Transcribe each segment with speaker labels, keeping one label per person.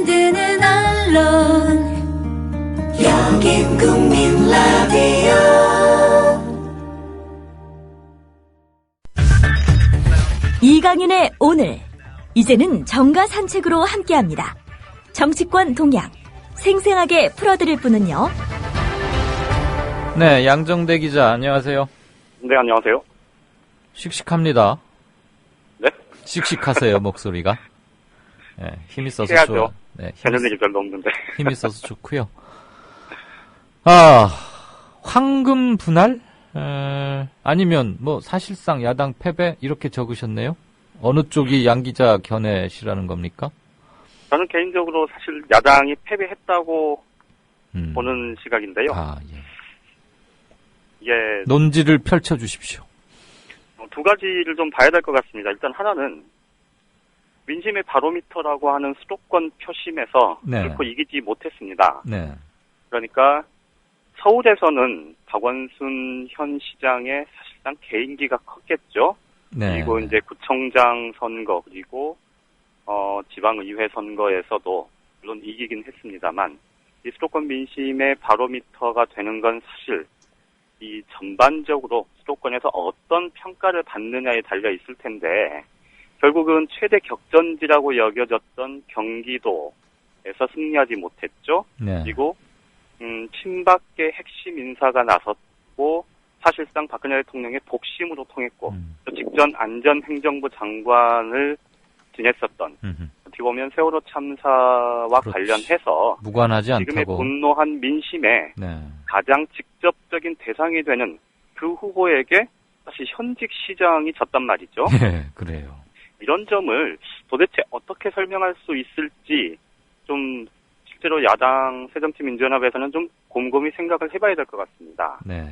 Speaker 1: 만드는 언론 여긴 국민 라디오.
Speaker 2: 이강윤의 오늘, 이제는 정가 산책으로 함께합니다. 정치권 동향 생생하게 풀어드릴 분은요.
Speaker 3: 네, 양정대 기자 안녕하세요.
Speaker 4: 네, 안녕하세요.
Speaker 3: 씩씩합니다.
Speaker 4: 네?
Speaker 3: 씩씩하세요, 목소리가. 네, 힘이 써서
Speaker 4: 해야죠.
Speaker 3: 좋아. 네,
Speaker 4: 되는 일이 별로 없는데.
Speaker 3: 힘이 써서 좋고요. 아, 황금 분할? 아니면 뭐 사실상 야당 패배 이렇게 적으셨네요. 어느 쪽이 양 기자 견해시라는 겁니까?
Speaker 4: 저는 개인적으로 사실 야당이 패배했다고 보는 시각인데요.
Speaker 3: 아, 예.
Speaker 4: 예.
Speaker 3: 논지를 펼쳐주십시오.
Speaker 4: 두 가지를 좀 봐야 될 것 같습니다. 일단 하나는 민심의 바로미터라고 하는 수도권 표심에서
Speaker 3: 네.
Speaker 4: 결코 이기지 못했습니다.
Speaker 3: 네.
Speaker 4: 그러니까 서울에서는 박원순 현 시장의 사실상 개인기가 컸겠죠.
Speaker 3: 네.
Speaker 4: 그리고 이제 구청장 선거 그리고 지방의회 선거에서도 물론 이기긴 했습니다만 이 수도권 민심의 바로미터가 되는 건 사실 이 전반적으로 수도권에서 어떤 평가를 받느냐에 달려 있을 텐데 결국은 최대 격전지라고 여겨졌던 경기도에서 승리하지 못했죠.
Speaker 3: 네.
Speaker 4: 그리고 친박계 핵심 인사가 나섰고 사실상 박근혜 대통령의 독심으로 통했고 또 직전 안전행정부 장관을 지냈었던 어떻게 보면 세월호 참사와
Speaker 3: 그렇지.
Speaker 4: 관련해서
Speaker 3: 무관하지 않다고.
Speaker 4: 지금의 분노한 민심에
Speaker 3: 네.
Speaker 4: 가장 직접적인 대상이 되는 그 후보에게 사실 현직 시장이 졌단 말이죠.
Speaker 3: 네, 그래요.
Speaker 4: 이런 점을 도대체 어떻게 설명할 수 있을지 좀 실제로 야당 새정치민주연합에서는 좀 곰곰이 생각을 해봐야 될 것 같습니다.
Speaker 3: 네.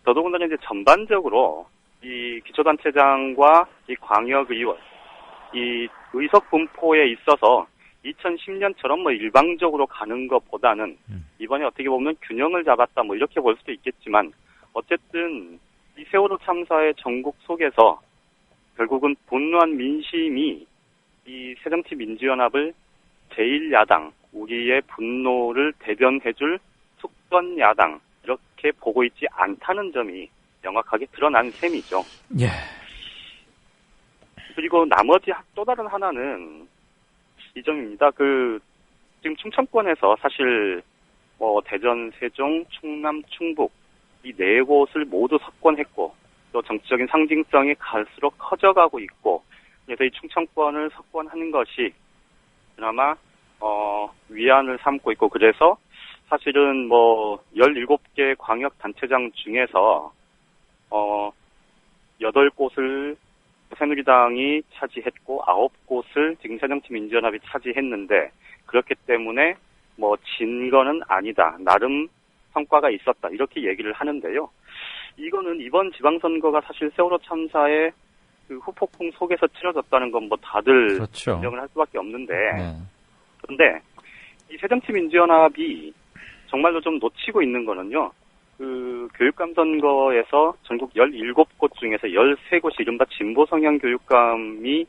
Speaker 4: 더더군다나 이제 전반적으로 이 기초단체장과 이 광역의원, 이 의석 분포에 있어서 2010년처럼 뭐 일방적으로 가는 것보다는 이번에 어떻게 보면 균형을 잡았다 뭐 이렇게 볼 수도 있겠지만 어쨌든 이 세월호 참사의 전국 속에서 결국은 분노한 민심이 이 새정치민주연합을 제1야당, 우리의 분노를 대변해줄 숙권야당 이렇게 보고 있지 않다는 점이 명확하게 드러난 셈이죠.
Speaker 3: 예.
Speaker 4: 그리고 나머지 또 다른 하나는 이 점입니다. 지금 충청권에서 사실 대전, 세종, 충남, 충북 이 네 곳을 모두 석권했고 또 정치적인 상징성이 갈수록 커져가고 있고 그래서 이 충청권을 석권하는 것이 그나마 위안을 삼고 있고 그래서 사실은 17개 광역단체장 중에서 8곳을 새누리당이 차지했고 9곳을 지금 새정치민주연합이 차지했는데 그렇기 때문에 진 거는 아니다. 나름 성과가 있었다. 이렇게 얘기를 하는데요. 이거는 이번 지방선거가 사실 세월호 참사의 그 후폭풍 속에서 치러졌다는 건 다들
Speaker 3: 그렇죠.
Speaker 4: 인정을 할 수밖에 없는데
Speaker 3: 네.
Speaker 4: 그런데 이 새정치민주연합이 정말로 좀 놓치고 있는 거는요. 그 교육감 선거에서 전국 17곳 중에서 13곳이 이른바 진보 성향 교육감이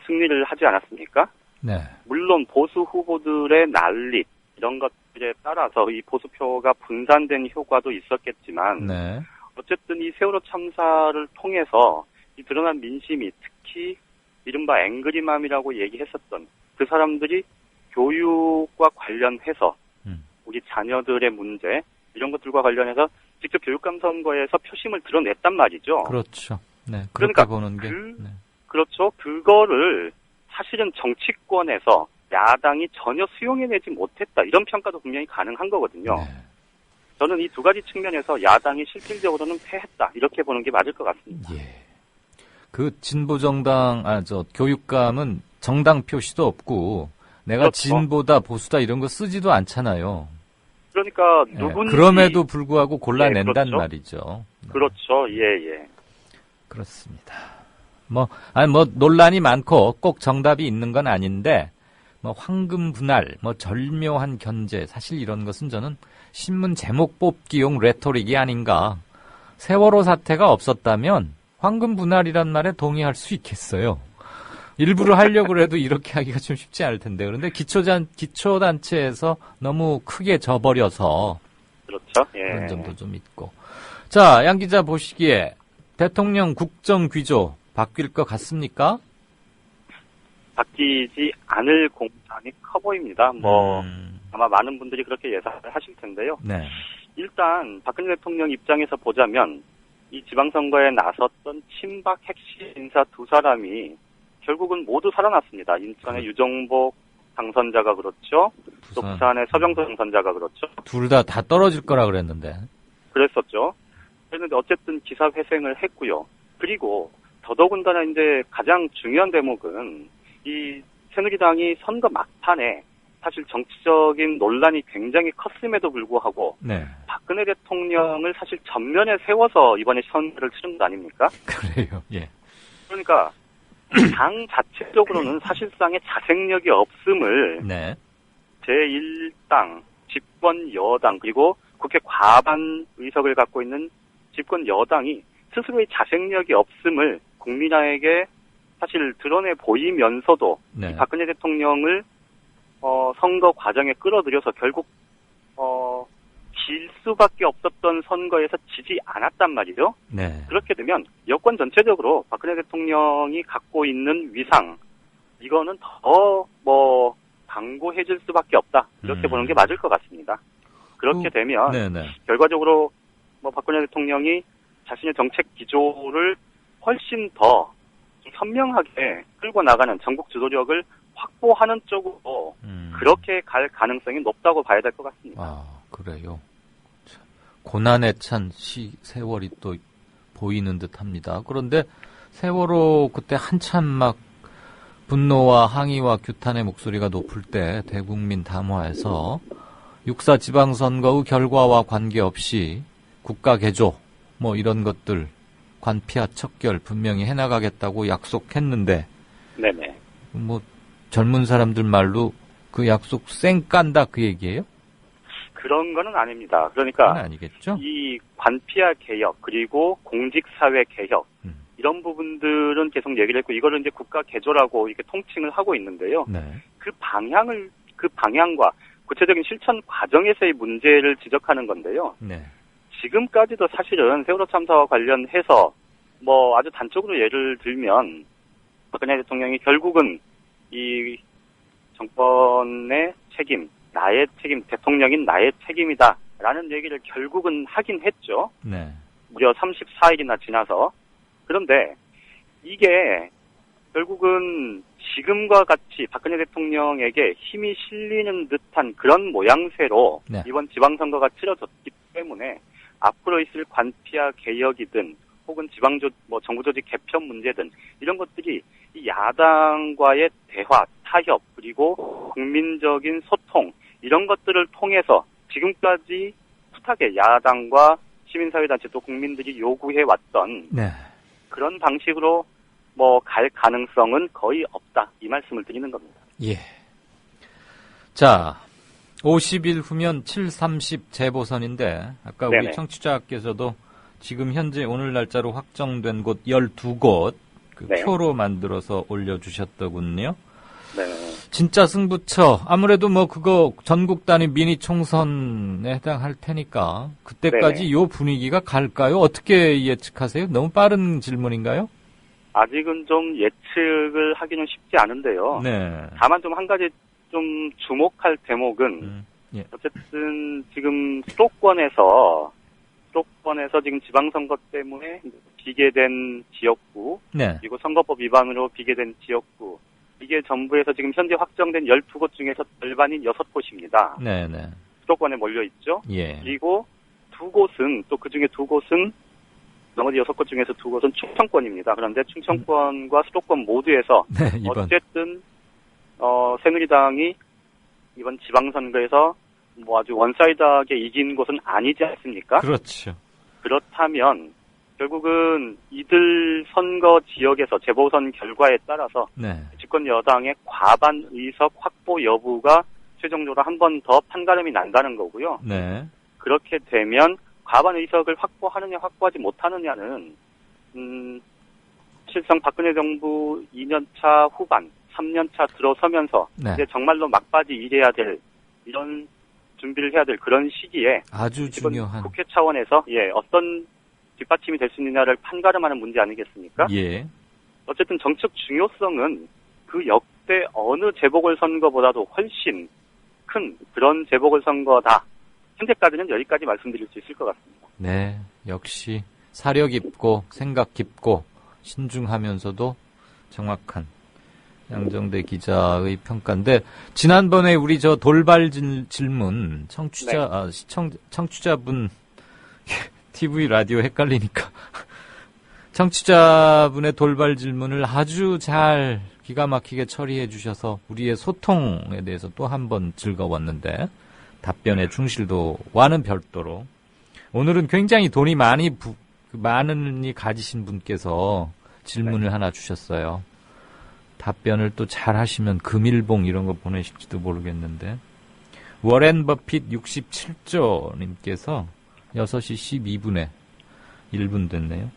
Speaker 4: 승리를 하지 않았습니까?
Speaker 3: 네.
Speaker 4: 물론 보수 후보들의 난립 이런 것들에 따라서 이 보수표가 분산된 효과도 있었겠지만
Speaker 3: 네.
Speaker 4: 어쨌든 이 세월호 참사를 통해서 이 드러난 민심이 특히 이른바 앵그리맘이라고 얘기했었던 그 사람들이 교육과 관련해서 우리 자녀들의 문제 이런 것들과 관련해서 직접 교육감 선거에서 표심을 드러냈단 말이죠.
Speaker 3: 그렇죠. 네. 그렇게
Speaker 4: 그러니까
Speaker 3: 보는 게. 네.
Speaker 4: 그렇죠. 그거를 사실은 정치권에서 야당이 전혀 수용해내지 못했다. 이런 평가도 분명히 가능한 거거든요.
Speaker 3: 네.
Speaker 4: 저는 이 두 가지 측면에서 야당이 실질적으로는 패했다. 이렇게 보는 게 맞을 것 같습니다.
Speaker 3: 예. 그 진보정당, 교육감은 정당 표시도 없고, 내가
Speaker 4: 그렇죠.
Speaker 3: 진보다 보수다 이런 거 쓰지도 않잖아요.
Speaker 4: 그러니까
Speaker 3: 예.
Speaker 4: 누군지
Speaker 3: 그럼에도 불구하고 골라낸단
Speaker 4: 그렇죠.
Speaker 3: 말이죠. 네.
Speaker 4: 그렇죠. 예.
Speaker 3: 그렇습니다. 논란이 많고 꼭 정답이 있는 건 아닌데, 황금 분할, 절묘한 견제, 사실 이런 것은 저는 신문 제목 뽑기용 레토릭이 아닌가. 세월호 사태가 없었다면 황금 분할이란 말에 동의할 수 있겠어요. 일부러 하려고 해도 이렇게 하기가 좀 쉽지 않을 텐데. 그런데 기초단체에서 너무 크게 져버려서.
Speaker 4: 그렇죠. 예.
Speaker 3: 그런 점도 좀 있고. 자, 양 기자 보시기에 대통령 국정귀조 바뀔 것 같습니까?
Speaker 4: 바뀌지 않을 공산이 커 보입니다. 아마 많은 분들이 그렇게 예상을 하실 텐데요.
Speaker 3: 네.
Speaker 4: 일단 박근혜 대통령 입장에서 보자면 이 지방선거에 나섰던 친박 핵심 인사 두 사람이 결국은 모두 살아났습니다. 인천의 유정복 당선자가 그렇죠. 또 부산의 서병수 당선자가 그렇죠.
Speaker 3: 둘 다 떨어질 거라 그랬는데.
Speaker 4: 그랬었죠. 그런데 어쨌든 기사 회생을 했고요. 그리고 더더군다나 이제 가장 중요한 대목은 이 새누리당이 선거 막판에 사실 정치적인 논란이 굉장히 컸음에도 불구하고
Speaker 3: 네.
Speaker 4: 박근혜 대통령을 사실 전면에 세워서 이번에 선거를 치른 거 아닙니까?
Speaker 3: 그래요. 예.
Speaker 4: 그러니까 당 자체적으로는 사실상의 자생력이 없음을
Speaker 3: 네.
Speaker 4: 제1당, 집권 여당, 그리고 국회 과반 의석을 갖고 있는 집권 여당이 스스로의 자생력이 없음을 국민에게 사실 드러내 보이면서도
Speaker 3: 네.
Speaker 4: 이 박근혜 대통령을 선거 과정에 끌어들여서 결국 질 수밖에 없었던 선거에서 지지 않았단 말이죠.
Speaker 3: 네.
Speaker 4: 그렇게 되면 여권 전체적으로 박근혜 대통령이 갖고 있는 위상 이거는 더 강고해질 수밖에 없다. 이렇게 보는 게 맞을 것 같습니다. 그렇게 되면
Speaker 3: 네네.
Speaker 4: 결과적으로 박근혜 대통령이 자신의 정책 기조를 훨씬 더 선명하게 끌고 나가는 전국 주도력을 확보하는 쪽으로 그렇게 갈 가능성이 높다고 봐야 될 것 같습니다.
Speaker 3: 아, 그래요. 참, 고난에 찬 세월이 또 보이는 듯합니다. 그런데 세월호 그때 한참 막 분노와 항의와 규탄의 목소리가 높을 때 대국민 담화에서 6.4 지방선거의 결과와 관계없이 국가 개조 이런 것들 관피와 척결 분명히 해나가겠다고 약속했는데
Speaker 4: 네네.
Speaker 3: 젊은 사람들 말로 그 약속 쌩 깐다 그 얘기예요?
Speaker 4: 그런 거는 아닙니다. 그러니까
Speaker 3: 그건 아니겠죠?
Speaker 4: 이 관피아 개혁 그리고 공직사회 개혁 이런 부분들은 계속 얘기를 했고 이거를 이제 국가 개조라고 이렇게 통칭을 하고 있는데요.
Speaker 3: 네.
Speaker 4: 그 방향과 구체적인 실천 과정에서의 문제를 지적하는 건데요.
Speaker 3: 네.
Speaker 4: 지금까지도 사실은 세월호 참사와 관련해서 아주 단적으로 예를 들면 박근혜 대통령이 결국은 이 정권의 책임, 나의 책임, 대통령인 나의 책임이다라는 얘기를 결국은 하긴 했죠.
Speaker 3: 네.
Speaker 4: 무려 34일이나 지나서. 그런데 이게 결국은 지금과 같이 박근혜 대통령에게 힘이 실리는 듯한 그런 모양새로
Speaker 3: 네.
Speaker 4: 이번 지방선거가 치러졌기 때문에 앞으로 있을 관피아 개혁이든 혹은 정부 조직 개편 문제든 이런 것들이 이 야당과의 대화, 타협 그리고 국민적인 소통 이런 것들을 통해서 지금까지 숱하게 야당과 시민사회단체 또 국민들이 요구해왔던
Speaker 3: 네.
Speaker 4: 그런 방식으로 갈 가능성은 거의 없다. 이 말씀을 드리는 겁니다.
Speaker 3: 예. 자, 50일 후면 7.30 재보선인데 아까
Speaker 4: 네네.
Speaker 3: 우리 청취자께서도 지금 현재 오늘 날짜로 확정된 곳 12곳
Speaker 4: 네.
Speaker 3: 표로 만들어서 올려주셨더군요.
Speaker 4: 네.
Speaker 3: 진짜 승부처 아무래도 그거 전국 단위 미니 총선에 해당할 테니까 그때까지
Speaker 4: 네네.
Speaker 3: 요 분위기가 갈까요? 어떻게 예측하세요? 너무 빠른 질문인가요?
Speaker 4: 아직은 좀 예측을 하기는 쉽지 않은데요.
Speaker 3: 네.
Speaker 4: 다만 좀 한 가지 좀 주목할 대목은
Speaker 3: 예.
Speaker 4: 어쨌든 지금 수도권에서 지금 지방선거 때문에 비계된 지역구
Speaker 3: 네.
Speaker 4: 그리고 선거법 위반으로 비계된 지역구 이게 전부에서 지금 현재 확정된 12곳 중에서 절반인 6곳입니다.
Speaker 3: 네네.
Speaker 4: 수도권에 몰려있죠.
Speaker 3: 예.
Speaker 4: 그리고 두 곳은 또 그중에 두 곳은 나머지 6곳 중에서 두 곳은 충청권입니다. 그런데 충청권과 수도권 모두에서
Speaker 3: 네, 이번.
Speaker 4: 어쨌든 새누리당이 이번 지방선거에서 아주 원사이드하게 이긴 곳은 아니지 않습니까?
Speaker 3: 그렇죠.
Speaker 4: 그렇다면 결국은 이들 선거 지역에서 재보선 결과에 따라서
Speaker 3: 네.
Speaker 4: 집권 여당의 과반 의석 확보 여부가 최종적으로 한 번 더 판가름이 난다는 거고요.
Speaker 3: 네.
Speaker 4: 그렇게 되면 과반 의석을 확보하느냐 확보하지 못하느냐는 사실상 박근혜 정부 2년차 후반, 3년차 들어서면서
Speaker 3: 네.
Speaker 4: 이제 정말로 막바지 일해야 될 이런 준비를 해야 될 그런 시기에
Speaker 3: 아주 중요한.
Speaker 4: 국회 차원에서 어떤 뒷받침이 될 수 있느냐를 판가름하는 문제 아니겠습니까?
Speaker 3: 예.
Speaker 4: 어쨌든 정책 중요성은 그 역대 어느 재보궐선거보다도 훨씬 큰 그런 재보궐선거다. 현재까지는 여기까지 말씀드릴 수 있을 것 같습니다.
Speaker 3: 네. 역시 사려 깊고 생각 깊고 신중하면서도 정확한 양정대 기자의 평가인데, 지난번에 우리 저 돌발 질문 청취자분 TV 라디오 헷갈리니까 청취자분의 돌발 질문을 아주 잘 기가 막히게 처리해 주셔서 우리의 소통에 대해서 또 한 번 즐거웠는데, 답변의 충실도와는 별도로 오늘은 굉장히 돈이 많이 가지신 분께서 질문을 하나 주셨어요. 답변을 또 잘 하시면 금일봉 이런 거 보내실지도 모르겠는데, 워렌 버핏 67조님께서 6시 12분에 1분 됐네요.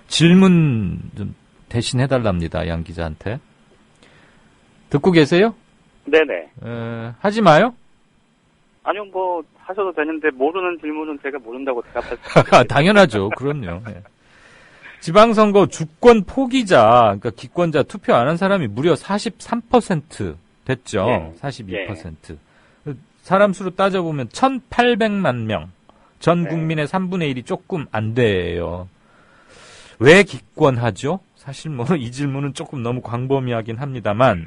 Speaker 3: 질문 좀 대신 해달랍니다. 양 기자한테. 듣고 계세요?
Speaker 4: 네네.
Speaker 3: 하지 마요?
Speaker 4: 아니요, 뭐 하셔도 되는데 모르는 질문은 제가 모른다고 대답할
Speaker 3: 당연하죠. 그럼요. 네. 지방선거 주권 포기자, 그러니까 기권자 투표 안 한 사람이 무려 43% 됐죠.
Speaker 4: 예.
Speaker 3: 42%. 사람 수로 따져보면 1,800만 명. 전 국민의 3분의 1이 조금 안 돼요. 왜 기권하죠? 사실 뭐 이 질문은 조금 너무 광범위하긴 합니다만,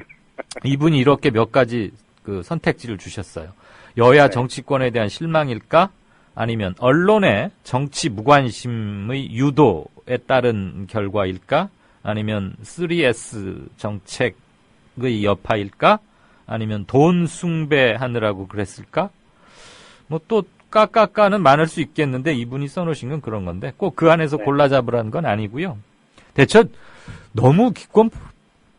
Speaker 3: 이분이 이렇게 몇 가지 그 선택지를 주셨어요. 여야 정치권에 대한 실망일까? 아니면 언론의 정치 무관심의 유도에 따른 결과일까? 아니면 3S 정책의 여파일까? 아니면 돈 숭배하느라고 그랬을까? 뭐 또 까까까는 많을 수 있겠는데, 이분이 써놓으신 건 그런 건데 꼭 그 안에서 골라 잡으라는 건 아니고요. 대체 너무 기권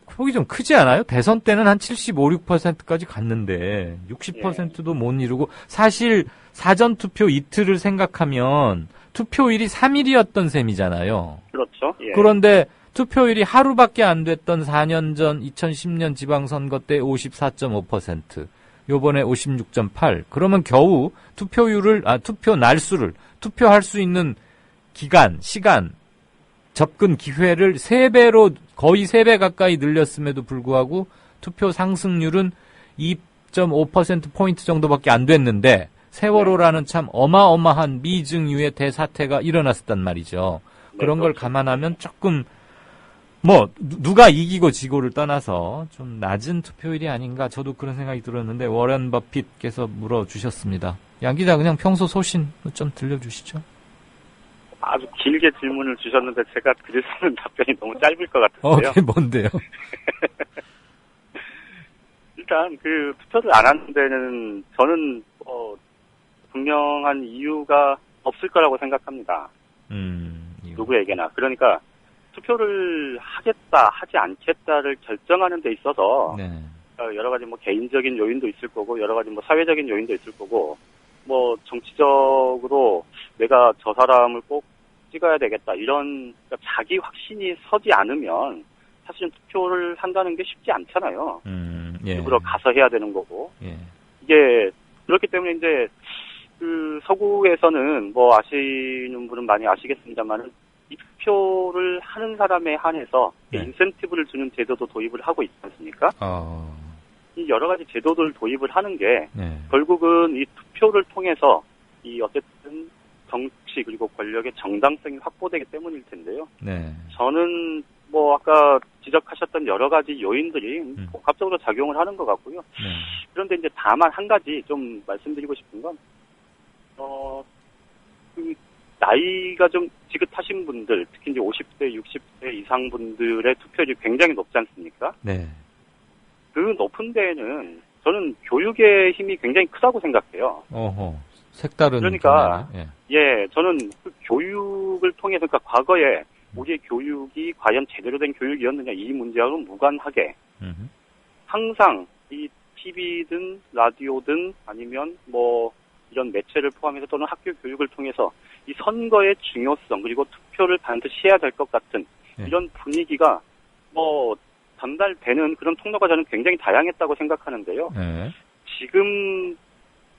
Speaker 3: 폭이 좀 크지 않아요? 대선 때는 한 75, 6%까지 갔는데 60%도 못 이루고, 사실 사전투표 이틀을 생각하면 투표일이 3일이었던 셈이잖아요.
Speaker 4: 그렇죠. 예.
Speaker 3: 그런데 투표일이 하루밖에 안 됐던 4년 전 2010년 지방선거 때 54.5%, 요번에 56.8%. 그러면 겨우 투표 날수를, 투표할 수 있는 기간, 시간, 접근 기회를 3배로, 거의 3배 가까이 늘렸음에도 불구하고 투표 상승률은 2.5%포인트 정도밖에 안 됐는데, 세월호라는 참 어마어마한 미증유의 대사태가 일어났었단 말이죠. 그런 걸 감안하면 조금, 뭐 누가 이기고 지고를 떠나서 좀 낮은 투표율이 아닌가, 저도 그런 생각이 들었는데, 워렌 버핏께서 물어주셨습니다. 양 기자, 그냥 평소 소신 좀 들려주시죠.
Speaker 4: 아주 길게 질문을 주셨는데 제가 드릴 수 있는 답변이 너무 짧을 것 같은데요.
Speaker 3: 그게 뭔데요?
Speaker 4: 일단 그 투표를 안 하는 데는 저는 분명한 이유가 없을 거라고 생각합니다. 누구에게나. 그러니까 투표를 하겠다, 하지 않겠다를 결정하는 데 있어서
Speaker 3: 네.
Speaker 4: 여러 가지 뭐 개인적인 요인도 있을 거고, 여러 가지 뭐 사회적인 요인도 있을 거고, 뭐 정치적으로 내가 저 사람을 꼭 찍어야 되겠다, 이런, 그러니까 자기 확신이 서지 않으면 사실은 투표를 한다는 게 쉽지 않잖아요.
Speaker 3: 예.
Speaker 4: 일부러 가서 해야 되는 거고.
Speaker 3: 예.
Speaker 4: 이게 그렇기 때문에 이제 그 서구에서는 뭐 아시는 분은 많이 아시겠습니다만은, 이 투표를 하는 사람에 한해서 인센티브를 주는 제도도 도입을 하고 있지 않습니까? 이 여러 가지 제도들 도입을 하는 게 결국은 이 투표를 통해서 이 어쨌든 정치 그리고 권력의 정당성이 확보되기 때문일 텐데요. 저는 뭐 아까 지적하셨던 여러 가지 요인들이 복합적으로 작용을 하는 것 같고요. 그런데 이제 다만 한 가지 좀 말씀드리고 싶은 건, 그 나이가 좀 지긋하신 분들, 특히 이제 50대, 60대 이상 분들의 투표율이 굉장히 높지 않습니까?
Speaker 3: 네.
Speaker 4: 그 높은 데에는 저는 교육의 힘이 굉장히 크다고 생각해요.
Speaker 3: 색다른.
Speaker 4: 그러니까 저는 그 교육을 통해서, 그러니까 과거에 우리의 교육이 과연 제대로 된 교육이었느냐, 이 문제하고는 무관하게 항상 이 TV든 라디오든 아니면 뭐 이런 매체를 포함해서 또는 학교 교육을 통해서 이 선거의 중요성, 그리고 투표를 반드시 해야 될 것 같은
Speaker 3: 예.
Speaker 4: 이런 분위기가 뭐 전달되는 그런 통로가 저는 굉장히 다양했다고 생각하는데요.
Speaker 3: 예.
Speaker 4: 지금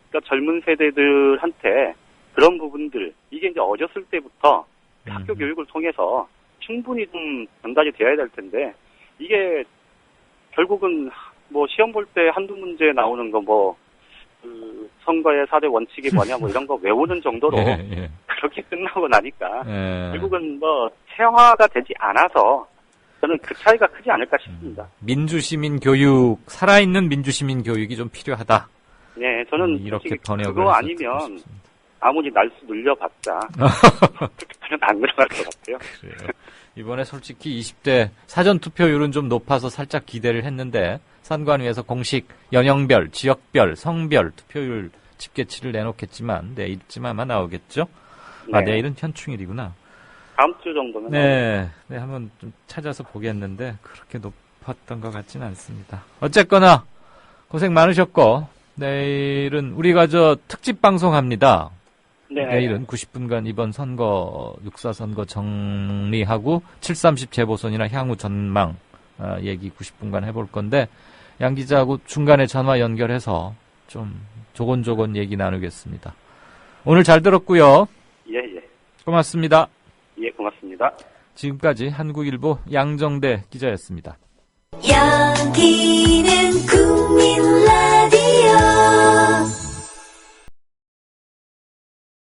Speaker 4: 그러니까 젊은 세대들한테 그런 부분들 이게 이제 어렸을 때부터 학교 교육을 통해서 충분히 좀 전달이 되어야 될 텐데 이게 결국은 뭐 시험 볼 때 한두 문제 나오는 거 뭐 그 선거의 4대 원칙이 뭐냐 뭐 이런 거 외우는 정도로
Speaker 3: 예, 예.
Speaker 4: 그렇게 끝나고 나니까
Speaker 3: 예.
Speaker 4: 결국은 뭐 체화가 되지 않아서 저는 그 차이가 크지 않을까 싶습니다.
Speaker 3: 민주시민 교육, 살아있는 민주시민 교육이 좀 필요하다.
Speaker 4: 네, 저는
Speaker 3: 이렇게
Speaker 4: 솔직히
Speaker 3: 번역을
Speaker 4: 그거
Speaker 3: 해서
Speaker 4: 아니면
Speaker 3: 듣고 싶습니다.
Speaker 4: 아무리 날수 늘려봤자 저는 안 들어갈 것 같아요.
Speaker 3: 그래요. 이번에 솔직히 20대 사전 투표율은 좀 높아서 살짝 기대를 했는데 선관위에서 공식 연령별, 지역별, 성별 투표율 집계치를 내놓겠지만 내일쯤 아마 나오겠죠? 아,
Speaker 4: 네.
Speaker 3: 내일은 현충일이구나.
Speaker 4: 다음 주 정도면
Speaker 3: 네, 한번 좀 찾아서 보겠는데 그렇게 높았던 것 같지는 않습니다. 어쨌거나 고생 많으셨고 내일은 우리가 특집 방송합니다.
Speaker 4: 네.
Speaker 3: 내일은 90분간 이번 선거, 육사선거 정리하고 7.30 재보선이나 향후 전망 얘기 90분간 해볼 건데 양 기자하고 중간에 전화 연결해서 좀 조곤조곤 얘기 나누겠습니다. 오늘 잘 들었고요.
Speaker 4: 예, 예.
Speaker 3: 고맙습니다.
Speaker 4: 예, 고맙습니다.
Speaker 3: 지금까지 한국일보 양정대 기자였습니다.
Speaker 1: 여기는